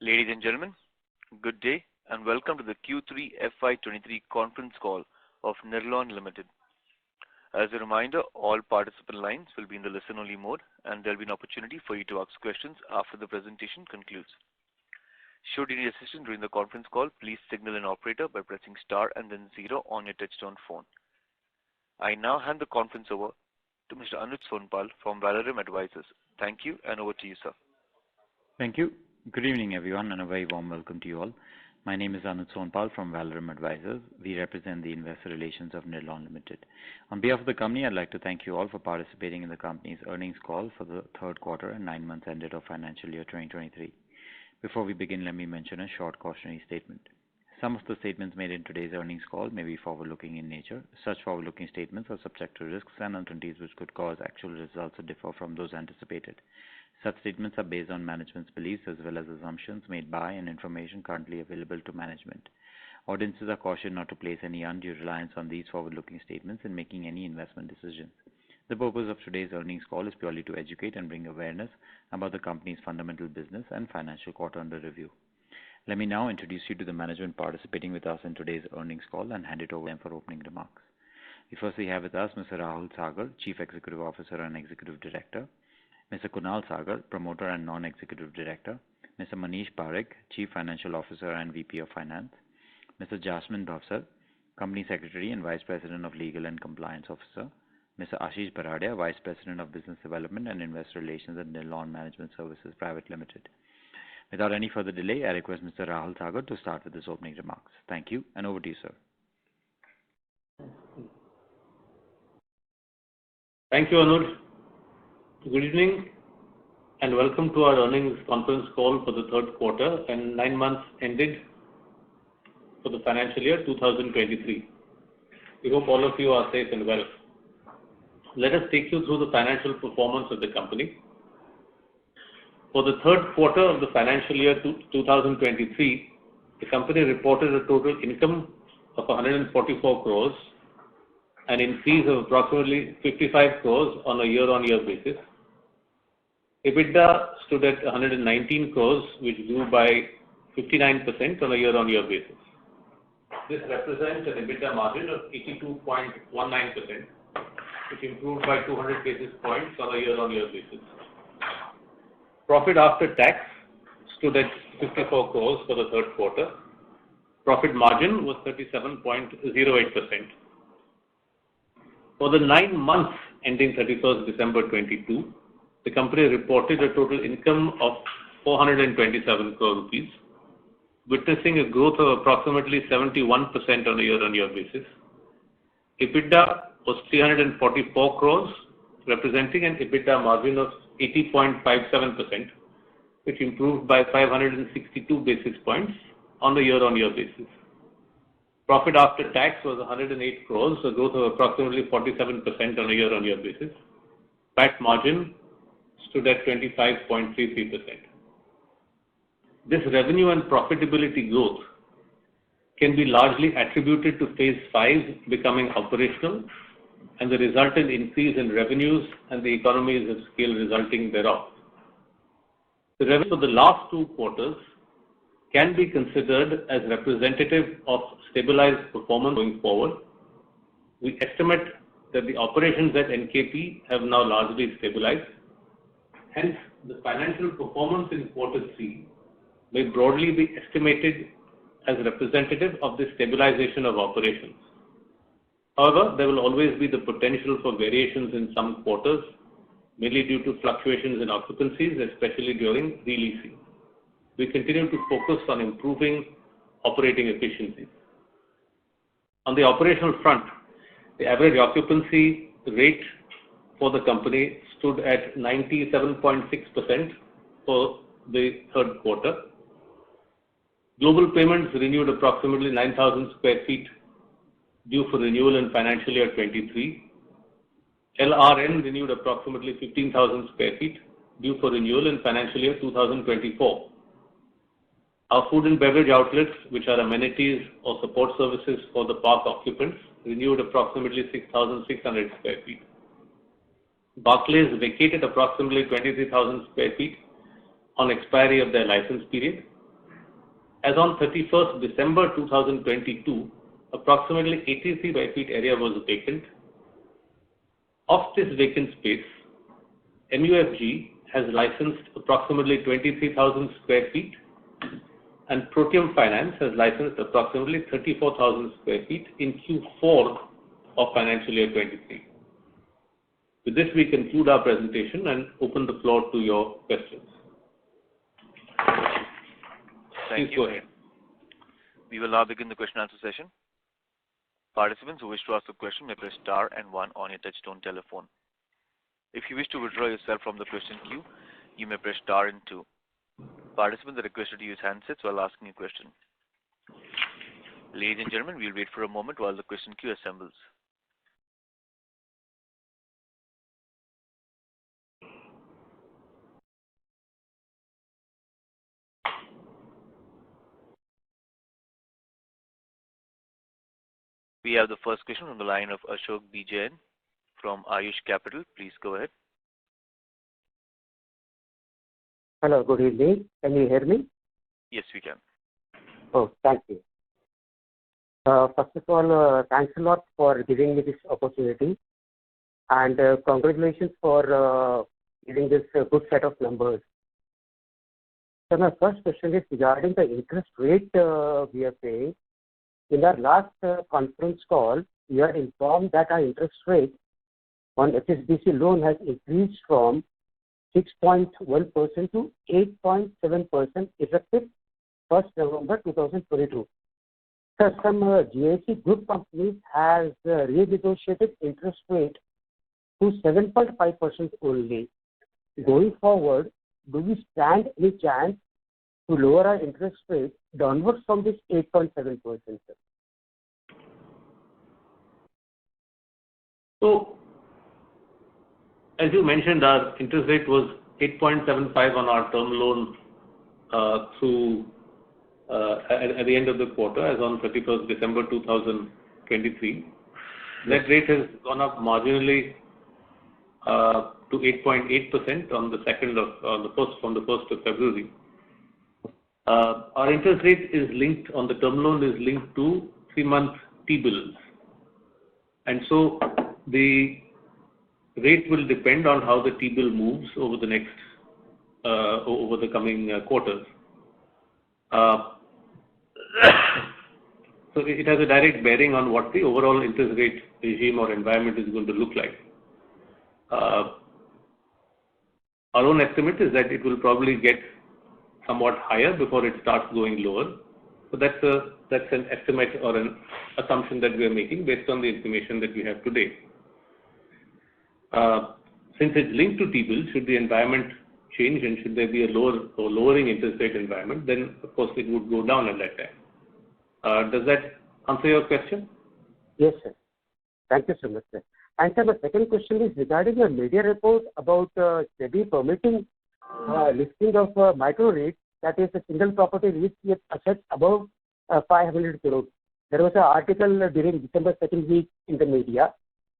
Ladies and gentlemen, good day and welcome to the Q3 FY23 conference call of Nirlon Limited. As a reminder, all participant lines will be in the listen-only mode, and there will be an opportunity for you to ask questions after the presentation concludes. Should you need assistance during the conference call, please signal an operator by pressing star and then 0 on your touchtone phone. I now hand the conference over to Mr. Anuj Sonpal from Valorem Advisors. Thank you, and over to you, sir. Thank you. Good evening, everyone, and a very warm welcome to you all. My name is Anuj Sonpal from Valorem Advisors. We represent the investor relations of Nirlon Limited. On behalf of the company, I'd like to thank you all for participating in the company's earnings call for the third quarter and 9 months ended of financial year 2023. Before we begin, let me mention a short cautionary statement. Some of the statements made in today's earnings call may be forward-looking in nature. Such forward-looking statements are subject to risks and uncertainties which could cause actual results to differ from those anticipated. Such statements are based on management's beliefs as well as assumptions made by and information currently available to management. Audiences are cautioned not to place any undue reliance on these forward-looking statements in making any investment decisions. The purpose of today's earnings call is purely to educate and bring awareness about the company's fundamental business and financial quarter under review. Let me now introduce you to the management participating with us in today's earnings call and hand it over to them for opening remarks. We firstly have with us Mr. Rahul Sagar, Chief Executive Officer and Executive Director, Mr. Kunal Sagar, Promoter and Non-Executive Director, Mr. Manish Parekh, Chief Financial Officer and VP of Finance, Mr. Jasmine Bhavsar, Company Secretary and Vice President of Legal and Compliance Officer, Mr. Ashish Baradia, Vice President of Business Development and Investor Relations at Nirlon Management Services Private Limited. Without any further delay, I request Mr. Rahul Sagar to start with his opening remarks. Thank you, and over to you, sir. Thank you, Anuj. Good evening and welcome to our earnings conference call for the third quarter and 9 months ended for the financial year 2023. We hope all of you are safe and well. Let us take you through the financial performance of the company. For the third quarter of the financial year 2023, the company reported a total income of 144 crores, an increase of approximately 55 crores on a year-on-year basis. EBITDA stood at 119 crores, which grew by 59% on a year-on-year basis. This represents an EBITDA margin of 82.19%, which improved by 200 basis points on a year-on-year basis. Profit after tax stood at 54 crores for the third quarter. Profit margin was 37.08%. For the 9 months ending 31st December 22, the company reported a total income of 427 crore rupees, witnessing a growth of approximately 71% on a year-on-year basis. EBITDA was 344 crores, representing an EBITDA margin of 80.57%, which improved by 562 basis points on a year-on-year basis. Profit after tax was 108 crores, a growth of approximately 47% on a year-on-year basis. PAT margin stood at 25.33%. This revenue and profitability growth can be largely attributed to Phase 5 becoming operational and the resultant increase in revenues and the economies of scale resulting thereof. The revenue for the last 2 quarters can be considered as representative of stabilized performance going forward. We estimate that the operations at NKP have now largely stabilized. Hence, the financial performance in quarter 3 may broadly be estimated as representative of the stabilization of operations. However, there will always be the potential for variations in some quarters, mainly due to fluctuations in occupancies, especially during releasing. We continue to focus on improving operating efficiency. On the operational front, the average occupancy rate for the company stood at 97.6% for the third quarter. Global Payments renewed approximately 9,000 square feet due for renewal in financial year 23. LRN renewed approximately 15,000 square feet due for renewal in financial year 2024. Our food and beverage outlets, which are amenities or support services for the park occupants, renewed approximately 6,600 square feet. Barclays vacated approximately 23,000 square feet on expiry of their license period. as on 31st December 2022, approximately 83 by feet area was vacant. Of this vacant space, MUFG has licensed approximately 23,000 square feet and Proteum Finance has licensed approximately 34,000 square feet in Q4 of financial year 23. With this, we conclude our presentation and open the floor to your questions. Thank Please you. go ahead. We will now begin the question and answer session. Participants who wish to ask a question may press star and 1 on your touchtone telephone. If you wish to withdraw yourself from the question queue, you may press star and 2. Participants are requested to use handsets while asking a question. Ladies and gentlemen, we'll wait for a moment while the question queue assembles. We have the first question from the line of Ashok B. Jain from Ayush Capital. Please go ahead. Hello, good evening. Can you hear me? Yes, we can. Oh, thank you. First of all, thanks a lot for giving me this opportunity and congratulations for giving this good set of numbers. So my first question is regarding the interest rate we are paying. In our last conference call, we are informed that our interest rate on HSBC loan has increased from 6.1% to 8.7% effective 1st November 2022. So some GIC group companies has renegotiated interest rate to 7.5% only. Going forward, do we stand any chance to lower our interest rate downwards from this 8.7%? So, as you mentioned, our interest rate was 8.75 on our term loan at the end of the quarter, as on 31st December 2023. That rate has gone up marginally to 8.8% on the 1st of February. Our interest rate is linked on the term loan is linked to 3-month T-bills, and so the rate will depend on how the T-bill moves over the next over the coming quarters. So it has a direct bearing on what the overall interest rate regime or environment is going to look like. Our own estimate is that it will probably get somewhat higher before it starts going lower. So that's an estimate or an assumption that we are making based on the information that we have today. Since it's linked to T-bills, should the environment change and should there be a lowering interest rate environment, then of course it would go down at that time. Does that answer your question? Yes, sir. Thank you so much, sir. And sir, the second question is regarding a media report about SEBI permitting listing of micro REIT, that is a single property REIT with assets above 500 crores. There was an article during December 2nd week in the media.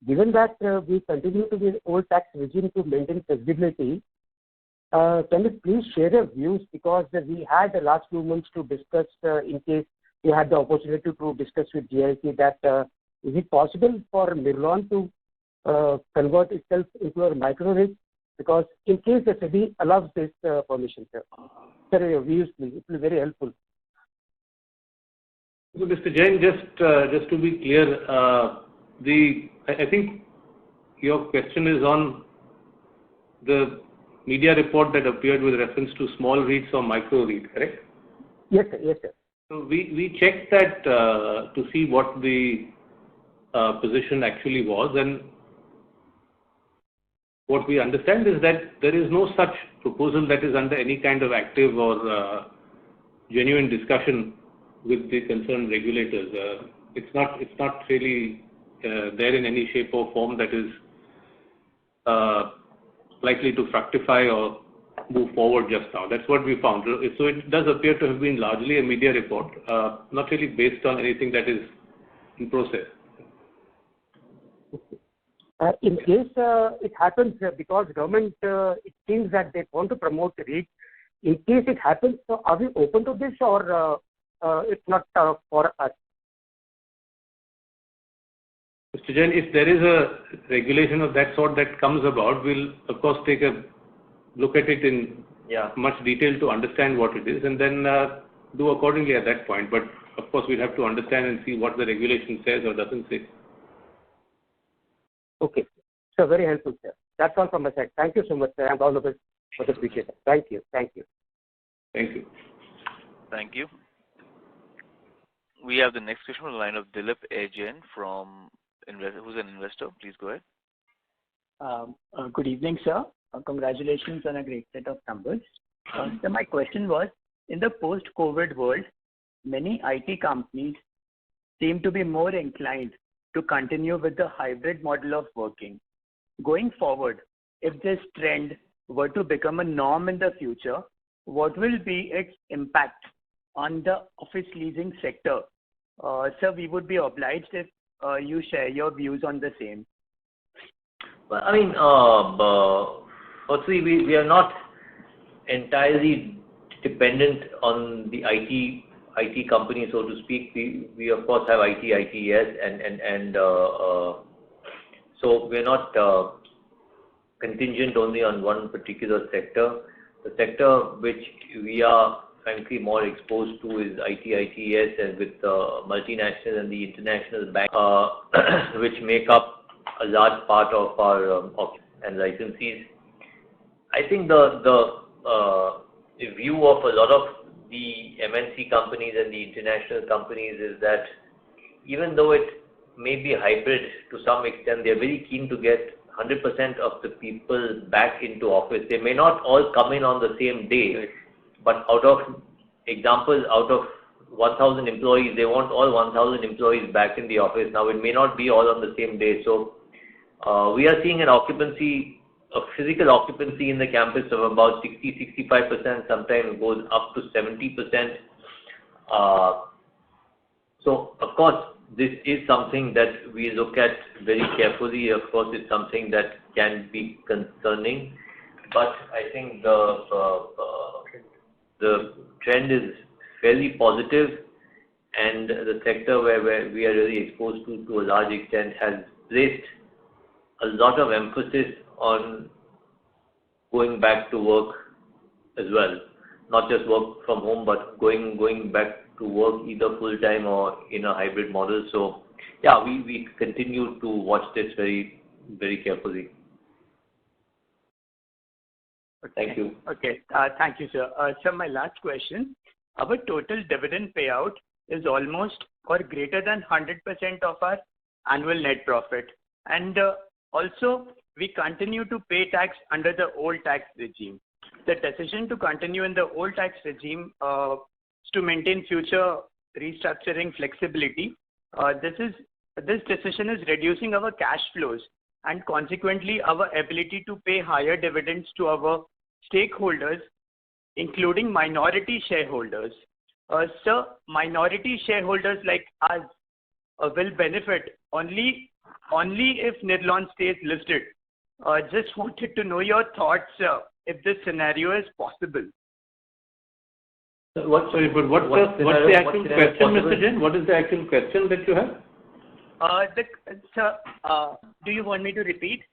Given that we continue to be in old tax regime to maintain flexibility, can you please share your views, because we had the last few months to discuss in case we had the opportunity to discuss with GIC that is it possible for Nirlon to convert itself into a micro REIT, because in case the SEBI allows this permission, sir. Sir, your views please, it will be very helpful. So Mr. Jain, just to be clear, I think your question is on the media report that appeared with reference to small REITs or micro REIT, correct? Yes, sir. Yes, sir. So we checked that to see what the position actually was, and what we understand is that there is no such proposal that is under any kind of active or genuine discussion with the concerned regulators. It's not really there in any shape or form that is likely to fructify or move forward just now. That's what we found. So it does appear to have been largely a media report, not really based on anything that is in process. In case it happens, because government, it seems that they want to promote REIT. In case it happens, so are we open to this, or it's not for us. Mr. Jain, if there is a regulation of that sort that comes about, we'll of course take a look at it in much detail to understand what it is and then do accordingly at that point. But of course, we'll have to understand and see what the regulation says or doesn't say. Okay. So very helpful, sir. That's all from my side. Thank you so much, sir. And all the best for the future. Thank you. Thank you. Thank you. Thank you. We have the next question on the line of Dilip A. Jain from who's an investor. Please go ahead. Good evening, sir. Congratulations on a great set of numbers. So my question was, in the post-COVID world, many IT companies seem to be more inclined to continue with the hybrid model of working. Going forward, if this trend were to become a norm in the future, what will be its impact on the office leasing sector? Sir, we would be obliged if you share your views on the same. Well, I mean, firstly, we are not entirely dependent on the IT company, so to speak. We of course have IT, ITES, and so we're not contingent only on one particular sector. The sector which we are frankly more exposed to is IT, ITES, and with multinational and the international banks, which make up a large part of our and licensees. I think the view of a lot of the MNC companies and the international companies is that even though it may be hybrid to some extent, they're very keen to get 100% of the people back into office. They may not all come in on the same day, but out of 1,000 employees, they want all 1,000 employees back in the office. Now, it may not be all on the same day. So, we are seeing a physical occupancy in the campus of about 60-65%, sometimes goes up to 70%. So, of course, this is something that we look at very carefully. Of course, it's something that can be concerning, but I think the trend is fairly positive, and the sector where we are really exposed to a large extent has placed a lot of emphasis on going back to work as well. Not just work from home, but going back to work either full-time or in a hybrid model. So, yeah, we continue to watch this very, very carefully. Okay. Thank you. Okay. Thank you, sir. Sir, my last question. Our total dividend payout is almost or greater than 100% of our annual net profit. And also, we continue to pay tax under the old tax regime. The decision to continue in the old tax regime to maintain future restructuring flexibility. This decision is reducing our cash flows and consequently our ability to pay higher dividends to our stakeholders, including minority shareholders. Sir, minority shareholders like us will benefit only if Nirlon stays listed. Just wanted to know your thoughts if this scenario is possible. What's the actual question, Mr. Jain? What is the actual question that you have? Sir, do you want me to repeat?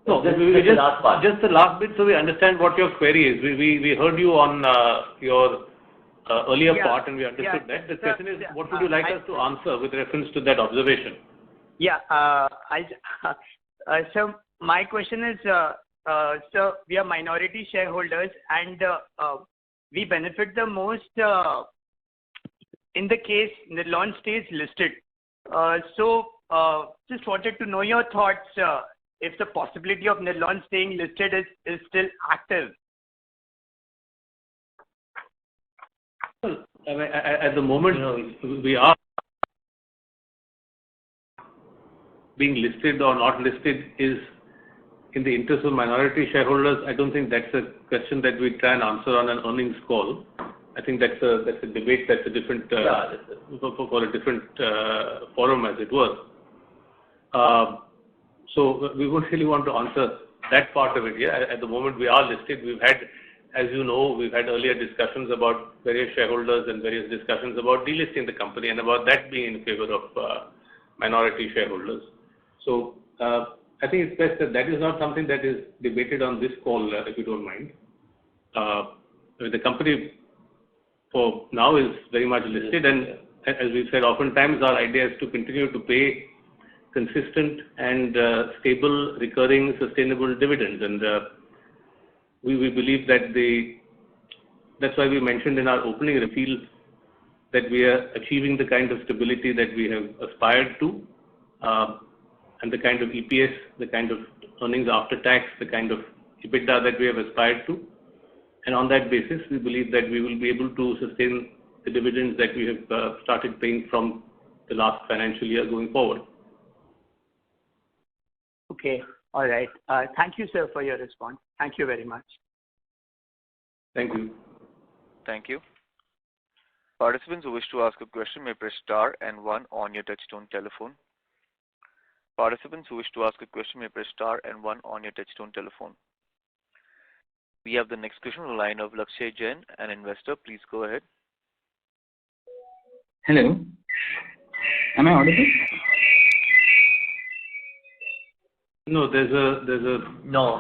No, just the last bit so we understand what your query is. We heard you on your earlier part and we understood that. The question is, what would you like us to answer with reference to that observation? Yeah, so my question is, sir, we are minority shareholders and we benefit the most in the case Nirlon stays listed. So, just wanted to know your thoughts if the possibility of Nirlon staying listed is still active. Well, I mean, at the moment, we are being listed or not listed is in the interest of minority shareholders. I don't think that's a question that we try and answer on an earnings call. I think that's a debate, that's a different for a different forum, as it were. So we won't really want to answer that part of it. Yeah, at the moment we are listed. We've had as you know, we've had earlier discussions about various shareholders and various discussions about delisting the company and about that being in favor of minority shareholders. So I think it's best that that is not something that is debated on this call, if you don't mind. The company for now is very much listed, and as we've said, oftentimes our idea is to continue to pay consistent and stable, recurring, sustainable dividends, and we believe that that's why we mentioned in our opening reveal that we are achieving the kind of stability that we have aspired to, and the kind of EPS, the kind of earnings after tax, the kind of EBITDA that we have aspired to. And on that basis, we believe that we will be able to sustain the dividends that we have started paying from the last financial year going forward. Okay. All right. Thank you, sir, for your response. Thank you very much. Thank you. Thank you. Participants who wish to ask a question may press star and 1 on your touchtone telephone. Participants who wish to ask a question may press star and 1 on your touchtone telephone. We have the next question on the line of Lakshay Jain, an investor. Please go ahead. Hello. Am I audible? No, there's a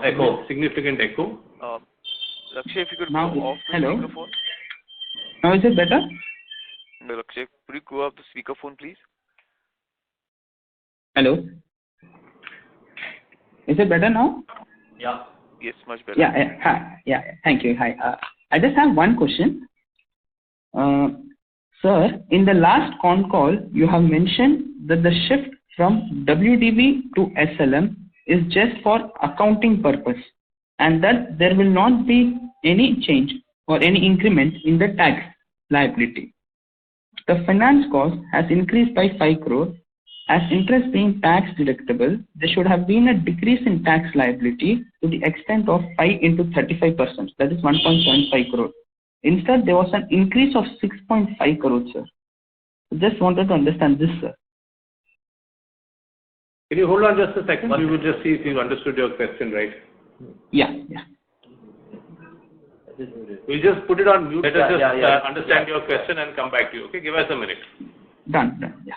echo. Significant echo. Lakshay, if you could Now, go off the hello? speakerphone. Now is it better? No, Lakshay, could you go off the speakerphone, please? Hello. Is it better now? Yeah. Yes, much better. Yeah. Hi. Yeah. Thank you. Hi. I just have one question. Sir, in the last con call, you have mentioned that the shift from WDV to SLM is just for accounting purpose, and that there will not be any change or any increment in the tax liability. The finance cost has increased by 5 crore. As interest being tax deductible, there should have been a decrease in tax liability to the extent of 5 into 35%, that is 1.75 crore. Instead, there was an increase of 6.5 crore, sir. Just wanted to understand this, sir. Can you hold on just a second? We will just see if you've understood your question right. Yeah. We'll just put it on mute. Let us just understand your question and come back to you. Okay, give us a minute. Done. Yeah.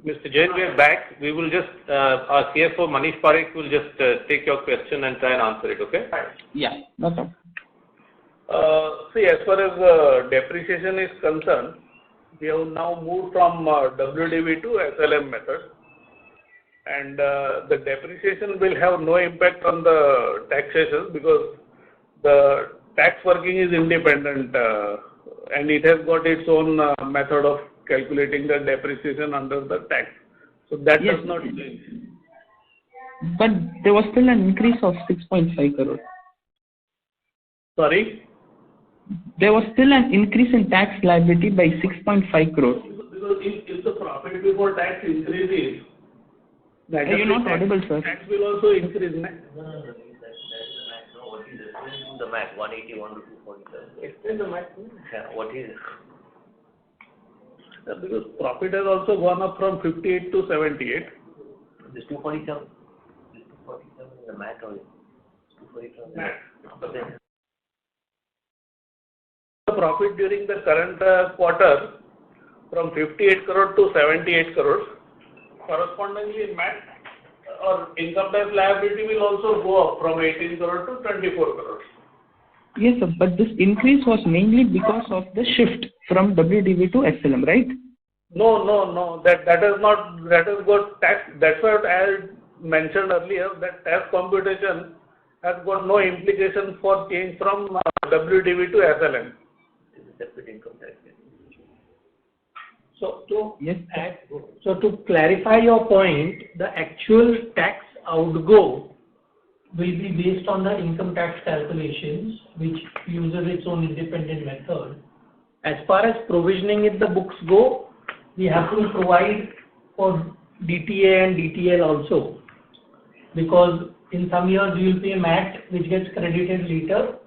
Mr. Jain, we are back. We will just, our CFO Manish Parekh will just take your question and try and answer it, okay? Yeah, no problem. See, as far as depreciation is concerned, we have now moved from WDV to SLM method, and the depreciation will have no impact on the taxation because the tax working is independent and it has got its own method of calculating the depreciation under the tax. So that does not change. But there was still an increase of 6.5 crore. Sorry? There was still an increase in tax liability by 6.5 crore. Because if the profit before tax increases, you're not audible, sir. tax will also increase. No, that's the max. No, what is it? The max, 181 to 247. Explain the max. Yeah, what is it? Because profit has also gone up from 58 to 78. This 247. This 247 is the MAT or 247? MAT. The profit during the current quarter from 58 crore to 78 crores. Correspondingly, MAT or income tax liability will also go up from 18 crore to 24 crores. Yes, sir, but this increase was mainly because of the shift from WDV to SLM, right? No. That has got tax. That's what I mentioned earlier. That tax computation has got no implication for change from WDV to SLM. This is separate income tax. So to clarify your point, the actual tax outgo will be based on the income tax calculations, which uses its own independent method. As far as provisioning in the books go, we have to provide for DTA and DTL also, because in some years you will pay MAT, which gets credited later.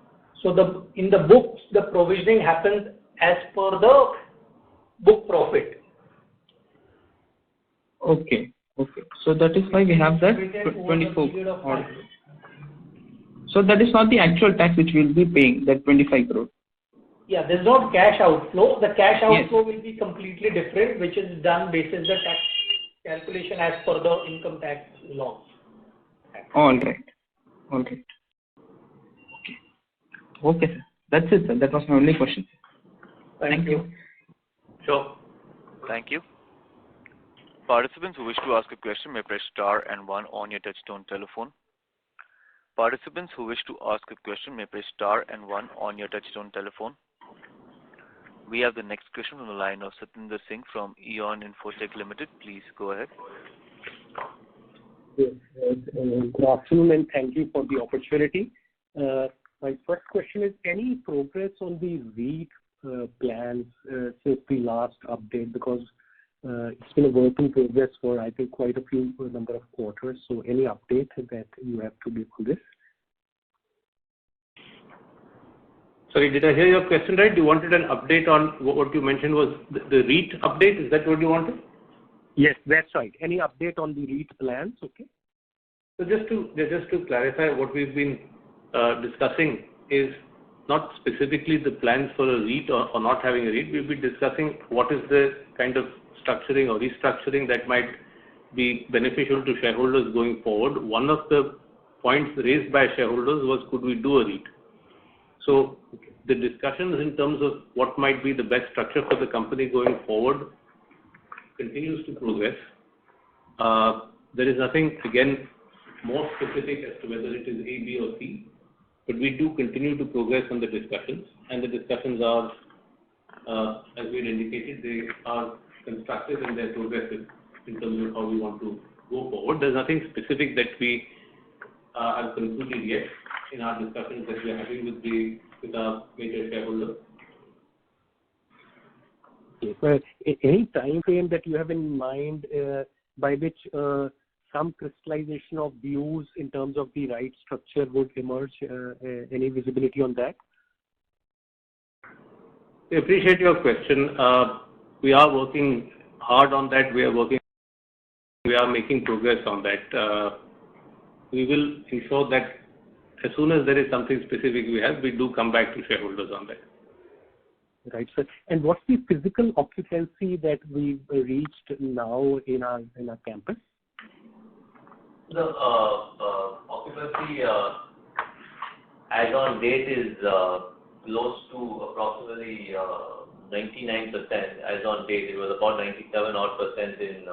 So in the books, the provisioning happens as per the book profit. Okay. So that is why we have that Dividend over the 24 period of crore. time. So that is not the actual tax which we will be paying, that 25 crore. Yeah, there's not cash outflow. The cash outflow will be completely different, which is done based on the tax calculation as per the income tax law. All right. Okay, sir. That's it, sir. That was my only question. Thank you. Sure. Thank you. Participants who wish to ask a question may press star and 1 on your touchtone telephone. Participants who wish to ask a question may press star and 1 on your touchtone telephone. We have the next question from the line of Satinder Singh from Eon Infotech Limited. Please go ahead. Yes, good afternoon and thank you for the opportunity. My first question is, any progress on the REIT plans since the last update? Because it's been a work in progress for, I think, quite a few number of quarters. So any update that you have to give on this? Sorry, did I hear your question right? You wanted an update on what you mentioned was the REIT update? Is that what you wanted? Yes, that's right. Any update on the REIT plans? Okay. So just to clarify, what we've been discussing is not specifically the plans for a REIT or not having a REIT. We'll be discussing what is the kind of structuring or restructuring that might be beneficial to shareholders going forward. One of the points raised by shareholders was, could we do a REIT? So the discussions in terms of what might be the best structure for the company going forward continues to progress. There is nothing, again, more specific as to whether it is A, B or C, but we do continue to progress on the discussions, and the discussions are, as we had indicated, they are constructive and they're progressive in terms of how we want to go forward. There's nothing specific that we have concluded yet in our discussions that we are having with our major shareholders. Any time frame that you have in mind by which some crystallization of views in terms of the right structure would emerge? Any visibility on that? I appreciate your question. We are working hard on that. We are making progress on that. We will ensure that as soon as there is something specific we do come back to shareholders on that. Right, sir. And what's the physical occupancy that we've reached now in our campus? The occupancy as on date is close to approximately 99%. As on date, it was about 97%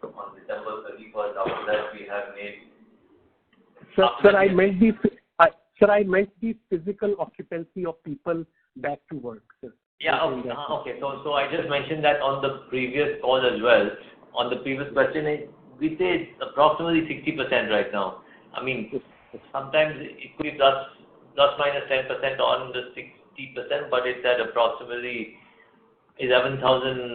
on December 31st. After that, we have made. Sir, I meant the physical occupancy of people back to work, sir. Yeah. Okay. So I just mentioned that on the previous call as well. On the previous question, we say it's approximately 60% right now. I mean, sometimes it could be plus minus 10% on the 60%, but it's at approximately 11,000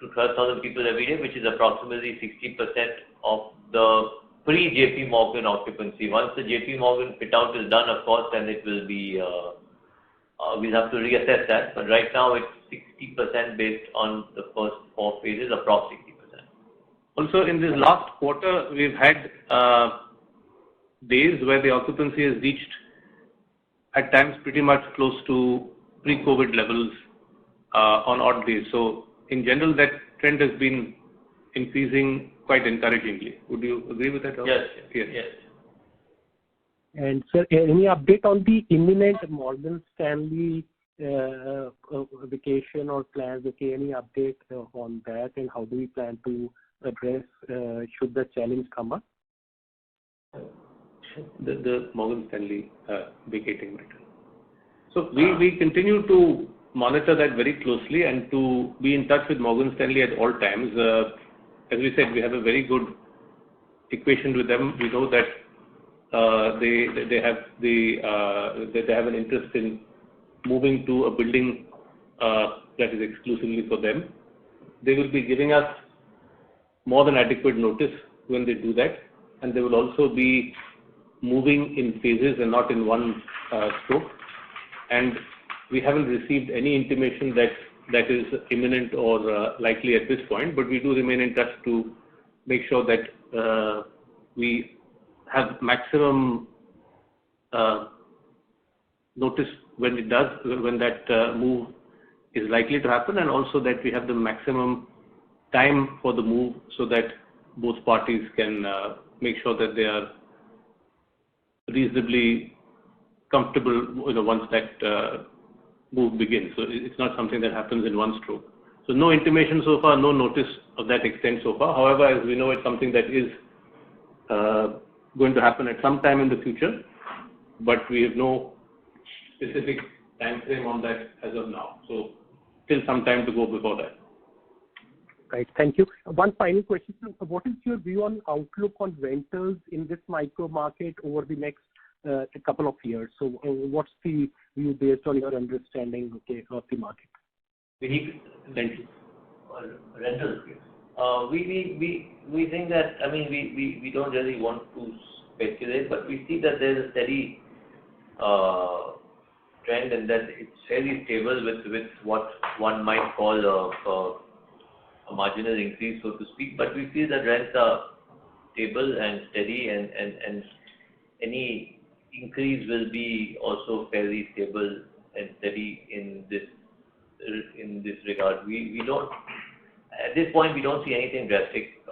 to 12,000 people every day, which is approximately 60% of the pre-JP Morgan occupancy. Once the JP Morgan fit out is done, of course, then it will be we'll have to reassess that. But right now it's 60% based on the first 4 phases, approximately 60%. Also, in this last quarter, we've had days where the occupancy has reached at times pretty much close to pre-COVID levels on odd days. So in general, that trend has been increasing quite encouragingly. Would you agree with that? Yes. Yes. Yes. And sir, any update on the imminent Morgan Stanley vacation or plans? Okay, any update on that, and how do we plan to address should the challenge come up? The Morgan Stanley vacating matter. So we continue to monitor that very closely and to be in touch with Morgan Stanley at all times. As we said, we have a very good equation with them. We know that they have an interest in moving to a building that is exclusively for them. They will be giving us more than adequate notice when they do that, and they will also be moving in phases and not in one stroke. And we haven't received any intimation that is imminent or likely at this point, but we do remain in touch to make sure that we have maximum notice when that move is likely to happen, and also that we have the maximum time for the move so that both parties can make sure that they are reasonably comfortable once that move begins. So it's not something that happens in one stroke. So no intimation so far, no notice of that extent so far. However, as we know, it's something that is going to happen at some time in the future, but we have no specific time frame on that as of now. So still some time to go before that. Right. Thank you. One final question. What is your view on outlook on rentals in this micro market over the next couple of years? So what's the view based on your understanding of the market? We need rentals. We think that, I mean, we don't really want to speculate, but we see that there's a steady trend and that it's fairly stable with what one might call a marginal increase, so to speak. But we feel that rents are stable and steady, and any increase will be also fairly stable and steady in this regard. We don't, at this point, we don't see anything drastic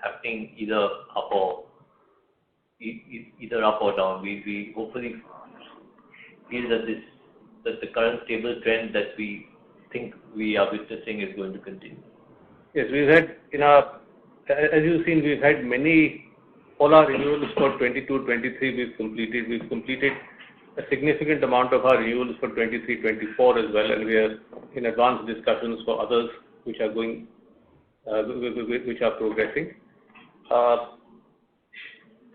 happening either up or down. We hopefully feel that the current stable trend that we think we are witnessing is going to continue. Yes, we've had as you've seen, we've had all our renewals for 22, 23 we've completed. We've completed a significant amount of our renewals for 23, 24 as well, and we are in advanced discussions for others which are going, which are progressing.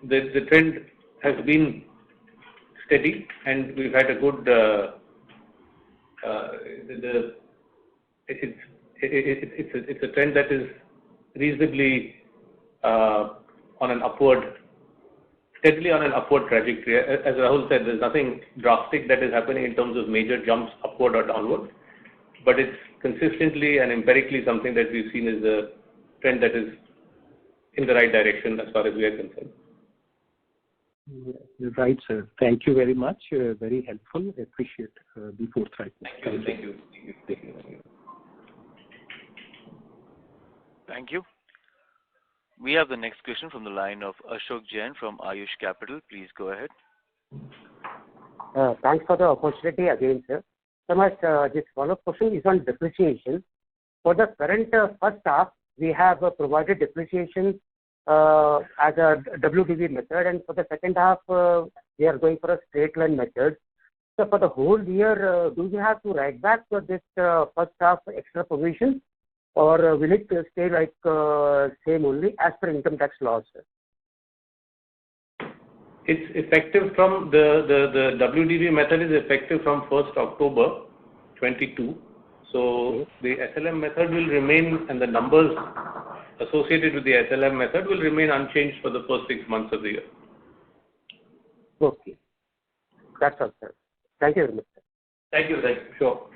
The trend has been steady, and we've had a good. It's a trend that is reasonably steadily on an upward trajectory. As Rahul said, there's nothing drastic that is happening in terms of major jumps upward or downward, but it's consistently and empirically something that we've seen as a trend that is in the right direction as far as we are concerned. Right, sir. Thank you very much. Very helpful. I appreciate the forthrightness. Thank you. Thank you. We have the next question from the line of Ashok Jain from Ayush Capital. Please go ahead. Thanks for the opportunity again, sir. So my this follow-up question is on depreciation. For the current first half, we have provided depreciation as a WDV method, and for the second half, we are going for a straight line method. So for the whole year, do we have to write back for this first half extra provision, or will it stay like same only as per income tax laws? It's effective from the WDV method is effective from 1st October 22. So the SLM method will remain, and the numbers associated with the SLM method will remain unchanged for the first 6 months of the year. Okay. That's all, sir. Thank you very much. Thank you. Sure.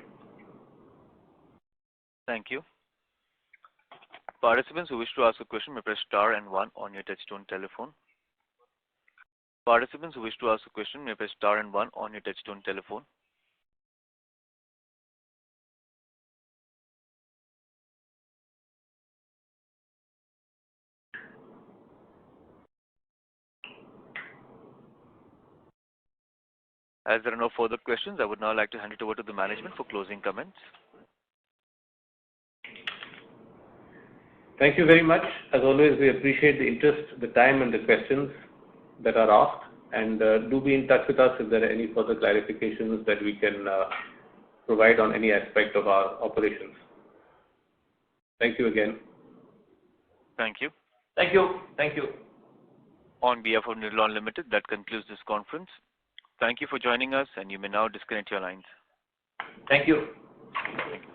Thank you. Participants who wish to ask a question may press star and 1 on your touchtone telephone. Participants who wish to ask a question may press star and 1 on your touchtone telephone. As there are no further questions, I would now like to hand it over to the management for closing comments. Thank you very much. As always, we appreciate the interest, the time, and the questions that are asked. And do be in touch with us if there are any further clarifications that we can provide on any aspect of our operations. Thank you again. Thank you. Thank you. Thank you. On behalf of Nirlon Limited, that concludes this conference. Thank you for joining us, and you may now disconnect your lines. Thank you. Thank you.